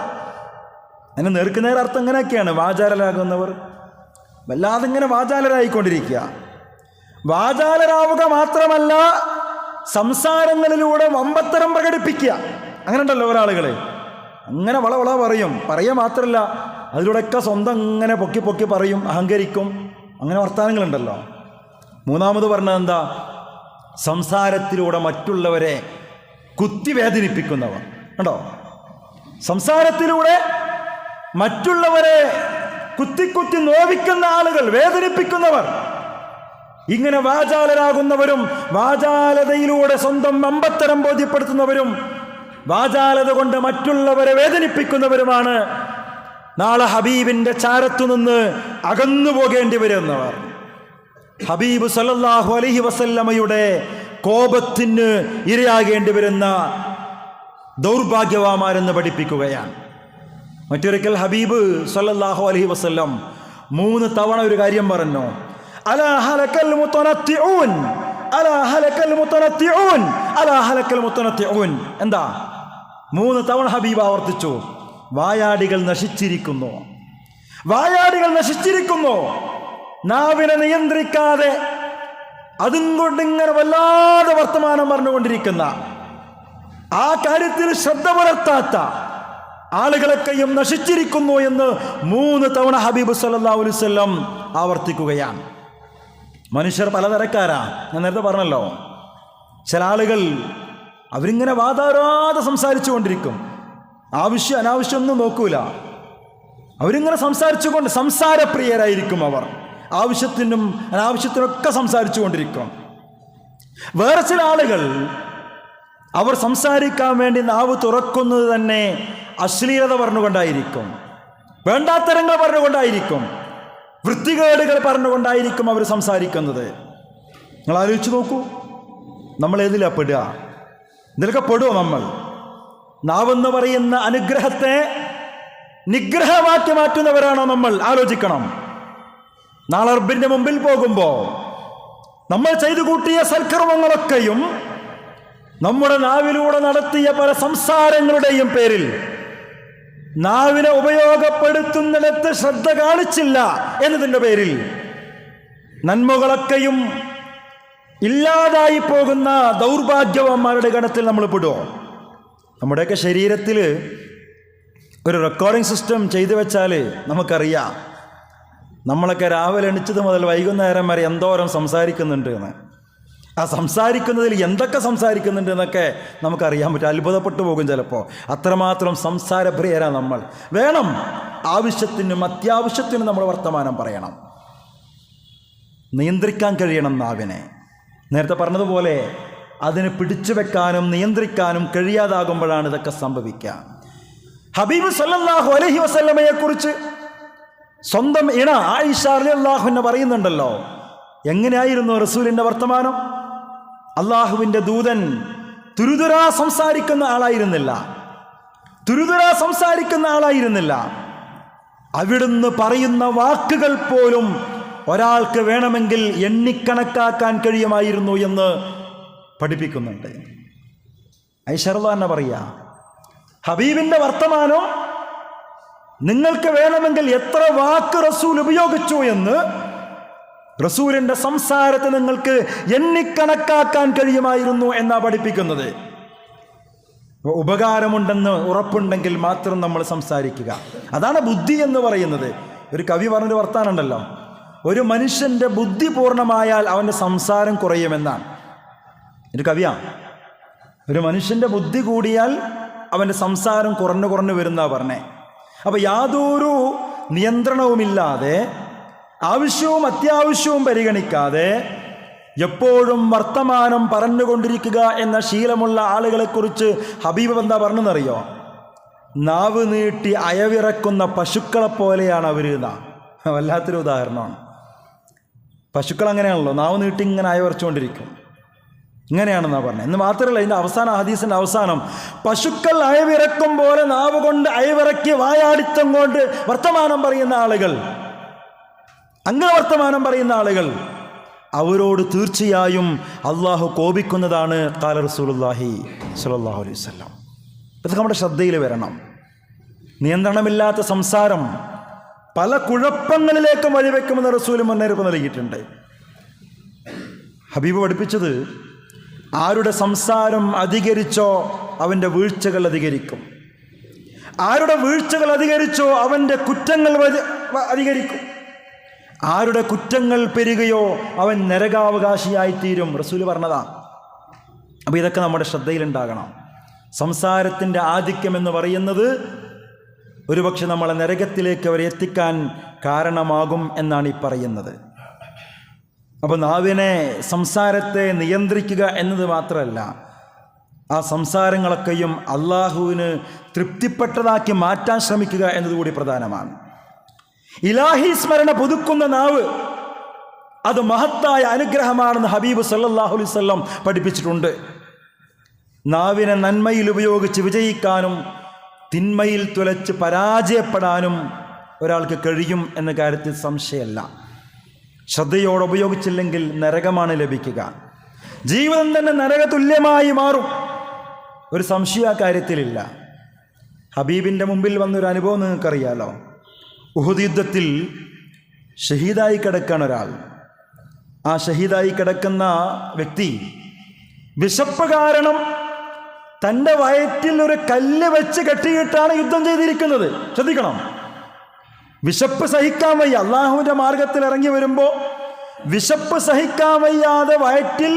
അതിന് നേർക്കുനേർ അർത്ഥം ഇങ്ങനെയൊക്കെയാണ്: വാചാലരാകുന്നവർ. വല്ലാതെ ഇങ്ങനെ വാചാലരായിക്കൊണ്ടിരിക്കുക. വാചാലരാവുക മാത്രമല്ല, സംസാരങ്ങളിലൂടെ വമ്പത്തരം പ്രകടിപ്പിക്കുക. അങ്ങനെ ഉണ്ടല്ലോ ഒരാളുകൾ, അങ്ങനെ വളവള പറയുക മാത്രമല്ല, അതിലൂടെയൊക്കെ സ്വന്തം ഇങ്ങനെ പൊക്കി പൊക്കി പറയും, അഹങ്കരിക്കും. അങ്ങനെ വർത്തമാനങ്ങളുണ്ടല്ലോ. മൂന്നാമത് പറഞ്ഞത് എന്താ? സംസാരത്തിലൂടെ മറ്റുള്ളവരെ കുത്തിവേദനിപ്പിക്കുന്നവർ. കണ്ടോ? സംസാരത്തിലൂടെ മറ്റുള്ളവരെ കുത്തി നോവിക്കുന്ന ആളുകൾ, വേദനിപ്പിക്കുന്നവർ. ഇങ്ങനെ വാചാലരാകുന്നവരും വാചാലതയിലൂടെ സ്വന്തം അമ്പത്തരം ബോധ്യപ്പെടുത്തുന്നവരും വാചാലത കൊണ്ട് മറ്റുള്ളവരെ വേദനിപ്പിക്കുന്നവരുമാണ് നാളെ ഹബീബിന്റെ ചാരത്തുനിന്ന് അകന്നു പോകേണ്ടി വരുന്നവർ. ഹബീബ് സല്ലല്ലാഹു അലൈഹി വസല്ലമയുടെ കോപത്തിന് ഇരയാകേണ്ടി വരുന്ന ദൗർഭാഗ്യവാന്മാരെന്ന് പഠിപ്പിക്കുകയാണ്. മറ്റൊരിക്കൽ ഹബീബ് സല്ലല്ലാഹു അലൈഹി വസല്ലം 3 തവണ ഒരു കാര്യം പറഞ്ഞു: അലാ ഹലകൽ മുതനത്തിഊൻ, അലാ ഹലകൽ മുതനത്തിഊൻ, അലാ ഹലകൽ മുതനത്തിഊൻ. എന്താ? 3 തവണ ഹബീബ് ആവർത്തിച്ചു: വായാടികൾ നശിച്ചിരിക്കുന്നു, വായാടികൾ നശിച്ചിരിക്കുന്നു. നാവിനെ നിയന്ത്രിക്കാതെ അതും കൊണ്ടിങ്ങനെ വല്ലാതെ വർത്തമാനം പറഞ്ഞുകൊണ്ടിരിക്കുന്ന, ആ കാര്യത്തിൽ ശ്രദ്ധ പുലർത്താത്ത ആളുകളൊക്കെയും നശിച്ചിരിക്കുന്നു എന്ന് 3 തവണ ഹബീബ് സല്ലല്ലാഹു അലൈഹി വസല്ലം ആവർത്തിക്കുകയാണ്. മനുഷ്യർ പലതരക്കാരാ. ഞാൻ നേരത്തെ പറഞ്ഞല്ലോ, ചില ആളുകൾ അവരിങ്ങനെ വാതാരാതെ സംസാരിച്ചു കൊണ്ടിരിക്കും. ആവശ്യം അനാവശ്യം ഒന്നും നോക്കൂല. അവരിങ്ങനെ സംസാരിച്ചുകൊണ്ട് സംസാരപ്രിയരായിരിക്കും. അവർ ആവശ്യത്തിനും അനാവശ്യത്തിനൊക്കെ സംസാരിച്ചു കൊണ്ടിരിക്കും. വേറെ ചില ആളുകൾ അവർ സംസാരിക്കാൻ വേണ്ടി നാവ് തുറക്കുന്നത് തന്നെ അശ്ലീലത പറഞ്ഞുകൊണ്ടായിരിക്കും, വേണ്ടാത്തരങ്ങൾ പറഞ്ഞുകൊണ്ടായിരിക്കും, വൃത്തികേടുകൾ പറഞ്ഞുകൊണ്ടായിരിക്കും അവർ സംസാരിക്കുന്നത്. നിങ്ങൾ ആലോചിച്ച് നോക്കൂ, നമ്മൾ ഏതിലാ പെടുക? ഇതിലൊക്കെ പെടുമോ നമ്മൾ? നാവെന്ന് പറയുന്ന അനുഗ്രഹത്തെ നിഗ്രഹമാക്കി മാറ്റുന്നവരാണോ നമ്മൾ? ആലോചിക്കണം. നാളെ റബ്ബിന്റെ മുമ്പിൽ പോകുമ്പോൾ നമ്മൾ ചെയ്തു കൂട്ടിയ സൽക്കർമ്മങ്ങളൊക്കെയും നമ്മുടെ നാവിലൂടെ നടത്തിയ പല സംസാരങ്ങളുടെയും പേരിൽ, നാവിനെ ഉപയോഗപ്പെടുത്തുന്നിടത്ത് ശ്രദ്ധ കാണിച്ചില്ല എന്നതിൻ്റെ പേരിൽ നന്മകളൊക്കെയും ഇല്ലാതായി പോകുന്ന ദൗർഭാഗ്യവാന്മാരുടെ ഗണത്തിൽ നമ്മൾ പെടുമോ? നമ്മുടെയൊക്കെ ശരീരത്തിൽ ഒരു റെക്കോർഡിംഗ് സിസ്റ്റം ചെയ്തു വെച്ചാൽ നമുക്കറിയാം നമ്മളൊക്കെ രാവിലെ എണിച്ചത് മുതൽ വൈകുന്നേരം വരെ എന്തോരം സംസാരിക്കുന്നുണ്ട് എന്ന്. ആ സംസാരിക്കുന്നതിൽ എന്തൊക്കെ സംസാരിക്കുന്നുണ്ട് എന്നൊക്കെ നമുക്കറിയാൻ പറ്റും. അത്ഭുതപ്പെട്ടു പോകും ചിലപ്പോൾ. അത്രമാത്രം സംസാരപ്രിയരാണ് നമ്മൾ. വേണം, ആവശ്യത്തിനും അത്യാവശ്യത്തിനും നമ്മൾ വർത്തമാനം പറയണം. നിയന്ത്രിക്കാൻ കഴിയണം നാവിനെ. നേരത്തെ പറഞ്ഞതുപോലെ അതിനെ പിടിച്ചു വെക്കാനും നിയന്ത്രിക്കാനും കഴിയാതാകുമ്പോഴാണ് ഇതൊക്കെ സംഭവിക്കുക. ഹബീബ് സല്ലല്ലാഹു അലൈഹി വസല്ലമയെ കുറിച്ച് സ്വന്തം ഇണ ആയിഷ റളിയല്ലാഹു അൻഹ പറയുന്നുണ്ടല്ലോ, എങ്ങനെയായിരുന്നു റസൂലിന്റെ വർത്തമാനം? അള്ളാഹുവിൻ്റെ ദൂതൻ തുരുതുരാ സംസാരിക്കുന്ന ആളായിരുന്നില്ല. അവിടുന്ന് പറയുന്ന വാക്കുകൾ പോലും ഒരാൾക്ക് വേണമെങ്കിൽ എണ്ണിക്കണക്കാക്കാൻ കഴിയുമായിരുന്നു എന്ന് പഠിപ്പിക്കുന്നുണ്ട്. ആയിഷ റളിയല്ലാഹു അൻഹ പറയാ, ഹബീബിന്റെ വർത്തമാനം നിങ്ങൾക്ക് വേണമെങ്കിൽ എത്ര വാക്ക് റസൂൽ ഉപയോഗിച്ചു എന്ന് റസൂലിന്റെ സംസാരത്തെ നിങ്ങൾക്ക് എണ്ണിക്കണക്കാക്കാൻ കഴിയുമായിരുന്നു എന്നാ പഠിപ്പിക്കുന്നത്. ഉപകാരമുണ്ടെന്ന് ഉറപ്പുണ്ടെങ്കിൽ മാത്രം നമ്മൾ സംസാരിക്കുക. അതാണ് ബുദ്ധി എന്ന് പറയുന്നത്. ഒരു കവി പറഞ്ഞൊരു വർത്താനുണ്ടല്ലോ, ഒരു മനുഷ്യന്റെ ബുദ്ധി പൂർണ്ണമായാൽ അവൻ്റെ സംസാരം കുറയുമെന്നാണ്. ഒരു കവിയാണ്. ഒരു മനുഷ്യന്റെ ബുദ്ധി കൂടിയാൽ അവൻ്റെ സംസാരം കുറഞ്ഞു വരുന്നാ പറഞ്ഞേ. അപ്പൊ യാതൊരു നിയന്ത്രണവുമില്ലാതെ, ആവശ്യവും അത്യാവശ്യവും പരിഗണിക്കാതെ എപ്പോഴും വർത്തമാനം പറഞ്ഞുകൊണ്ടിരിക്കുക എന്ന ശീലമുള്ള ആളുകളെക്കുറിച്ച് ഹബീബ് എന്താ പറഞ്ഞെന്നറിയോ? നാവ് നീട്ടി അയവിറക്കുന്ന പശുക്കളെ പോലെയാണ് അവർ. വല്ലാത്തൊരു ഉദാഹരണമാണ്. പശുക്കൾ അങ്ങനെയാണല്ലോ, നാവ് നീട്ടി ഇങ്ങനെ അയവിറച്ചുകൊണ്ടിരിക്കും. ഇങ്ങനെയാണെന്നാണ് പറഞ്ഞത്. എന്ന് മാത്രമല്ല, ഇതിൻ്റെ അവസാന ഹദീസിൻ്റെ അവസാനം, പശുക്കൾ അയവിറക്കും പോലെ നാവ് കൊണ്ട് അയവിറക്കി വായാടിത്തം കൊണ്ട് വർത്തമാനം പറയുന്ന ആളുകൾ, അങ്ങനെ വർത്തമാനം പറയുന്ന ആളുകൾ, അവരോട് തീർച്ചയായും അള്ളാഹു കോപിക്കുന്നതാണ്. ഖാല റസൂലുള്ളാഹി സ്വല്ലല്ലാഹു അലൈഹി വസല്ലം. ഇതൊക്കെ നമ്മുടെ ശ്രദ്ധയിൽ വരണം. നിയന്ത്രണമില്ലാത്ത സംസാരം പല കുഴപ്പങ്ങളിലേക്കും വഴിവെക്കുമെന്ന് റസൂൽ മുന്നറിയിപ്പ് നൽകിയിട്ടുണ്ട്. ഹബീബ് പഠിപ്പിച്ചത്, ആരുടെ സംസാരം അധികരിച്ചോ അവൻ്റെ വീഴ്ചകൾ അധികരിക്കും, ആരുടെ വീഴ്ചകൾ അധികരിച്ചോ അവൻ്റെ കുറ്റങ്ങൾ അധികരിക്കും, ആരുടെ കുറ്റങ്ങൾ പെരുകയോ അവൻ നരകാവകാശിയായിത്തീരും. റസൂൽ പറഞ്ഞതാ. അപ്പോൾ ഇതൊക്കെ നമ്മുടെ ശ്രദ്ധയിലുണ്ടാകണം. സംസാരത്തിൻ്റെ ആധിക്യം എന്ന് പറയുന്നത് ഒരുപക്ഷെ നമ്മളെ നരകത്തിലേക്ക് അവരെ എത്തിക്കാൻ കാരണമാകും എന്നാണ് ഈ പറയുന്നത്. അപ്പോൾ നാവിനെ, സംസാരത്തെ നിയന്ത്രിക്കുക എന്നത് മാത്രമല്ല, ആ സംസാരങ്ങളൊക്കെയും അള്ളാഹുവിന് തൃപ്തിപ്പെട്ടതാക്കി മാറ്റാൻ ശ്രമിക്കുക എന്നതുകൂടി പ്രധാനമാണ്. ഇലാഹി സ്മരണ പുതുക്കുന്ന നാവ് അത് മഹത്തായ അനുഗ്രഹമാണെന്ന് ഹബീബ് സല്ലല്ലാഹു അലൈഹി വസല്ലം പഠിപ്പിച്ചിട്ടുണ്ട്. നാവിനെ നന്മയിൽ ഉപയോഗിച്ച് വിജയിക്കാനും തിന്മയിൽ തുലച്ച് പരാജയപ്പെടാനും ഒരാൾക്ക് കഴിയും എന്ന കാര്യത്തിൽ സംശയമല്ല. ശ്രദ്ധയോടെ ഉപയോഗിച്ചില്ലെങ്കിൽ നരകമാണ് ലഭിക്കുക. ജീവിതം തന്നെ നരകതുല്യമായി മാറും. ഒരു സംശയ കാര്യത്തിലില്ല. ഹബീബിൻ്റെ മുമ്പിൽ വന്നൊരു അനുഭവം നിങ്ങൾക്കറിയാലോ. ഉഹുദ് യുദ്ധത്തിൽ ഷഹീദായി കിടക്കുകയാണ് ഒരാൾ. ആ ഷഹീദായി കിടക്കുന്ന വ്യക്തി വിശപ്പ് കാരണം തൻ്റെ വയറ്റിൽ ഒരു കല്ല് വെച്ച് കെട്ടിയിട്ടാണ് യുദ്ധം ചെയ്തിരിക്കുന്നത്. ശ്രദ്ധിക്കണം. വിശപ്പ് സഹിക്കാൻ വയ്യ. അള്ളാഹുവിൻ്റെ മാർഗത്തിൽ ഇറങ്ങി വരുമ്പോൾ വിശപ്പ് സഹിക്കാൻ വയ്യാതെ വയറ്റിൽ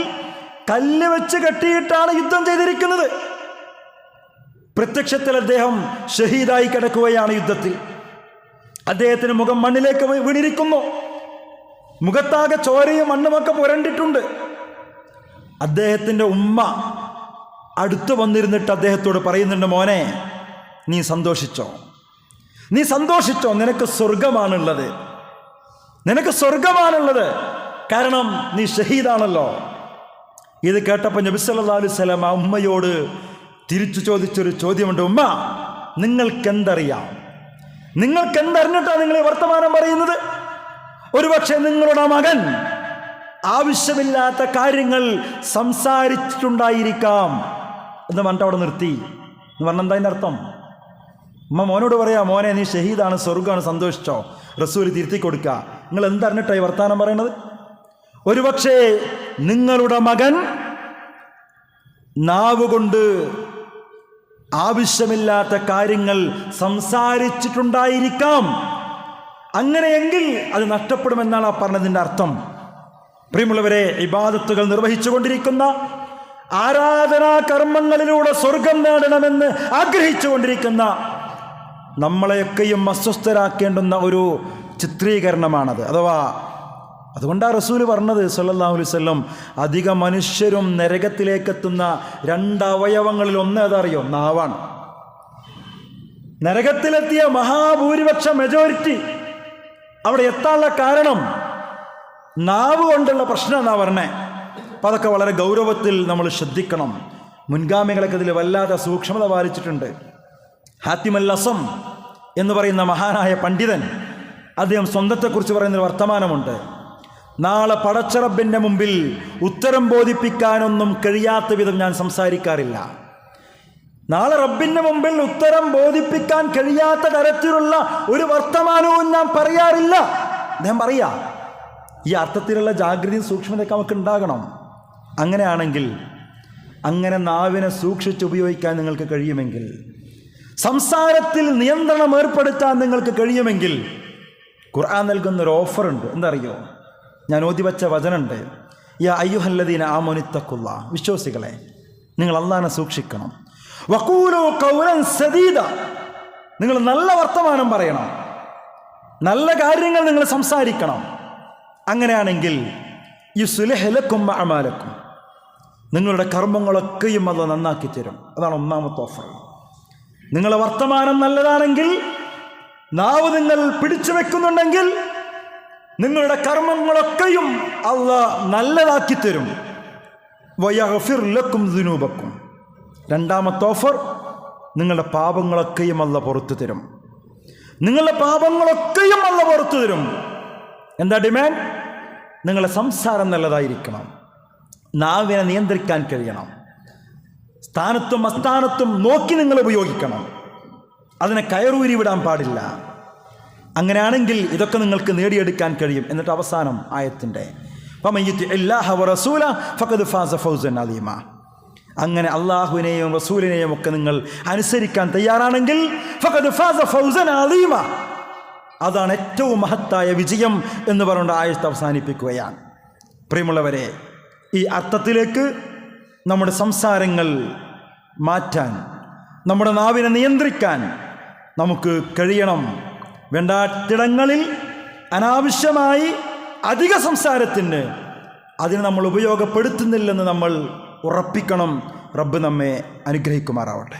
കല്ല് വെച്ച് കെട്ടിയിട്ടാണ് യുദ്ധം ചെയ്തിരിക്കുന്നത്. പ്രത്യക്ഷത്തിൽ അദ്ദേഹം ഷഹീദായി കിടക്കുകയാണ് യുദ്ധത്തിൽ. അദ്ദേഹത്തിന് മുഖം മണ്ണിലേക്ക് വീണിരിക്കുന്നു. മുഖത്താകെ ചോരയും മണ്ണുമൊക്കെ പുരണ്ടിട്ടുണ്ട്. അദ്ദേഹത്തിൻ്റെ ഉമ്മ അടുത്ത് വന്നിരുന്നിട്ട് അദ്ദേഹത്തോട് പറയുന്നുണ്ട്, മോനെ, നീ സന്തോഷിച്ചോ, നീ സന്തോഷിച്ചോ, നിനക്ക് സ്വർഗമാണുള്ളത്, നിനക്ക് സ്വർഗമാണുള്ളത്, കാരണം നീ ഷഹീദാണല്ലോ. ഇത് കേട്ടപ്പോൾ നബി സല്ലല്ലാഹു അലൈഹി വസല്ലം ആ ഉമ്മയോട് തിരിച്ചു ചോദിച്ചൊരു ചോദ്യമുണ്ട്. ഉമ്മ, നിങ്ങൾക്കെന്തറിയാം? നിങ്ങൾക്കെന്തറിഞ്ഞിട്ടാണ് നിങ്ങൾ ഈ വർത്തമാനം പറയുന്നത്? ഒരുപക്ഷെ നിങ്ങളുടെ മകൻ ആവശ്യമില്ലാത്ത കാര്യങ്ങൾ സംസാരിച്ചിട്ടുണ്ടായിരിക്കാം എന്ന് പറഞ്ഞിട്ട് അവിടെ നിർത്തി. എന്ന് പറഞ്ഞാൽ എന്താ അതിൻ്റെ അർത്ഥം? ഉമ്മ മോനോട് പറയാ, മോനെ, നീ ഷഹീദാണ്, സ്വർഗ്ഗമാണ്, സന്തോഷിച്ചോ. റസൂൽ തിരുത്തി കൊടുക്കുക. നിങ്ങൾ എന്തറിഞ്ഞിട്ടാണ് ഈ വർത്തമാനം പറയുന്നത്? ഒരുപക്ഷെ നിങ്ങളുടെ മകൻ നാവ് കൊണ്ട് ആവശ്യമില്ലാത്ത കാര്യങ്ങൾ സംസാരിച്ചിട്ടുണ്ടായിരിക്കാം. അങ്ങനെയെങ്കിൽ അത് നഷ്ടപ്പെടുമെന്നാണ് ആ പറഞ്ഞതിൻ്റെ അർത്ഥം. പ്രിയമുള്ളവരെ, ഇബാദത്തുകൾ നിർവഹിച്ചുകൊണ്ടിരിക്കുന്ന, ആരാധനാ കർമ്മങ്ങളിലൂടെ സ്വർഗം നേടണമെന്ന് ആഗ്രഹിച്ചുകൊണ്ടിരിക്കുന്ന നമ്മളെയൊക്കെയും അസ്വസ്ഥരാക്കേണ്ടുന്ന ഒരു ചിത്രീകരണമാണത്. അതുകൊണ്ടാണ് റസൂൽ പറഞ്ഞത് സല്ലല്ലാഹു അലൈഹി വസല്ലം, അധിക മനുഷ്യരും നരകത്തിലേക്കെത്തുന്ന 2 അവയവങ്ങളിൽ ഒന്ന് ഏതറിയോ? നാവാണ്. നരകത്തിലെത്തിയ മഹാഭൂരിപക്ഷം, മെജോറിറ്റി അവിടെ എത്താനുള്ള കാരണം നാവ് കൊണ്ടുള്ള പ്രശ്നം എന്നാ പറഞ്ഞേ. അപ്പം അതൊക്കെ വളരെ ഗൗരവത്തിൽ നമ്മൾ ശ്രദ്ധിക്കണം. മുൻഗാമികളൊക്കെ ഇതിൽ വല്ലാതെ സൂക്ഷ്മത പാലിച്ചിട്ടുണ്ട്. ഹാത്തിം അൽ അസം എന്ന് പറയുന്ന മഹാനായ പണ്ഡിതൻ, അദ്ദേഹം സ്വന്തത്തെക്കുറിച്ച് പറയുന്നൊരു വർത്തമാനമുണ്ട്. നാളെ പടച്ചറബിൻ്റെ മുമ്പിൽ ഉത്തരം ബോധിപ്പിക്കാനൊന്നും കഴിയാത്ത വിധം ഞാൻ സംസാരിക്കാറില്ല. നാളെ റബ്ബിൻ്റെ മുമ്പിൽ ഉത്തരം ബോധിപ്പിക്കാൻ കഴിയാത്ത തരത്തിലുള്ള ഒരു വർത്തമാനവും ഞാൻ പറയാറില്ല. അദ്ദേഹം പറയാ, ഈ അർത്ഥത്തിലുള്ള ജാഗ്രതയും സൂക്ഷ്മതയൊക്കെ നമുക്ക് ഉണ്ടാകണം. അങ്ങനെയാണെങ്കിൽ, അങ്ങനെ നാവിനെ സൂക്ഷിച്ച് ഉപയോഗിക്കാൻ നിങ്ങൾക്ക് കഴിയുമെങ്കിൽ, സംസാരത്തിൽ നിയന്ത്രണം ഏർപ്പെടുത്താൻ നിങ്ങൾക്ക് കഴിയുമെങ്കിൽ, ഖുർആൻ നൽകുന്നൊരു ഓഫറുണ്ട്. എന്തറിയോ? ഞാൻ ഓതി വച്ച വചനമുണ്ട്. യാ അയ്യുഹല്ലദീന ആമനുത്തഖുല്ലാ, വിശ്വാസികളെ, നിങ്ങൾ അല്ലാഹുവിനെ സൂക്ഷിക്കണം. വഖൂലു ഖൗലൻ സദീദ, നിങ്ങൾ നല്ല വർത്തമാനം പറയണം, നല്ല കാര്യങ്ങൾ നിങ്ങൾ സംസാരിക്കണം. അങ്ങനെയാണെങ്കിൽ യുസ്ലിഹ് ലക്കും അഅമാലക്കും, നിങ്ങളുടെ കർമ്മങ്ങളൊക്കെയും അത് നന്നാക്കി തരും. അതാണ് ഒന്നാമത്തെ ഓഫർ. നിങ്ങളുടെ വർത്തമാനം നല്ലതാണെങ്കിൽ, നാവ് നിങ്ങൾ പിടിച്ചു വെക്കുന്നുണ്ടെങ്കിൽ, നിങ്ങളുടെ കർമ്മങ്ങളൊക്കെയും അല്ലാഹ് നല്ലതാക്കി തരും. വയഗ്ഫിർ ലക്കും ദുനൂബക്കും. രണ്ടാമത്തെ ഓഫർ, നിങ്ങളുടെ പാപങ്ങളൊക്കെയും അല്ലാഹു പുറത്തു തരും. നിങ്ങളുടെ പാപങ്ങളൊക്കെയും അല്ലാഹു പുറത്തു തരും. എന്താ ഡിമാൻഡ്? നിങ്ങളുടെ സംസാരം നല്ലതായിരിക്കണം, നാവിനെ നിയന്ത്രിക്കാൻ കഴിയണം, സ്ഥാനത്തും അസ്ഥാനത്തും നോക്കി നിങ്ങൾ ഉപയോഗിക്കണം, അതിനെ കയറൂരി വിടാൻ പാടില്ല. അങ്ങനെയാണെങ്കിൽ ഇതൊക്കെ നിങ്ങൾക്ക് നേടിയെടുക്കാൻ കഴിയും. എന്നിട്ട് അവസാനം ആയത്തിൻ്റെ അങ്ങനെ അള്ളാഹുവിനെയും റസൂലിനെയും ഒക്കെ നിങ്ങൾ അനുസരിക്കാൻ തയ്യാറാണെങ്കിൽ ഫഖദ് ഫാസ ഫൗസൻ അലീമ, അതാണ് ഏറ്റവും മഹത്തായ വിജയം എന്ന് പറഞ്ഞുകൊണ്ട് ആയത്ത് അവസാനിപ്പിക്കുകയാണ്. പ്രിയമുള്ളവരെ, ഈ അർത്ഥത്തിലേക്ക് നമ്മുടെ സംസാരങ്ങൾ മാറ്റാൻ, നമ്മുടെ നാവിനെ നിയന്ത്രിക്കാൻ നമുക്ക് കഴിയണം. വേണ്ടാത്തിടങ്ങളിൽ അനാവശ്യമായി അധിക സംസാരത്തിന് അതിന് നമ്മൾ ഉപയോഗപ്പെടുത്തുന്നില്ലെന്ന് നമ്മൾ ഉറപ്പിക്കണം. റബ്ബ് നമ്മെ അനുഗ്രഹിക്കുമാറാവട്ടെ.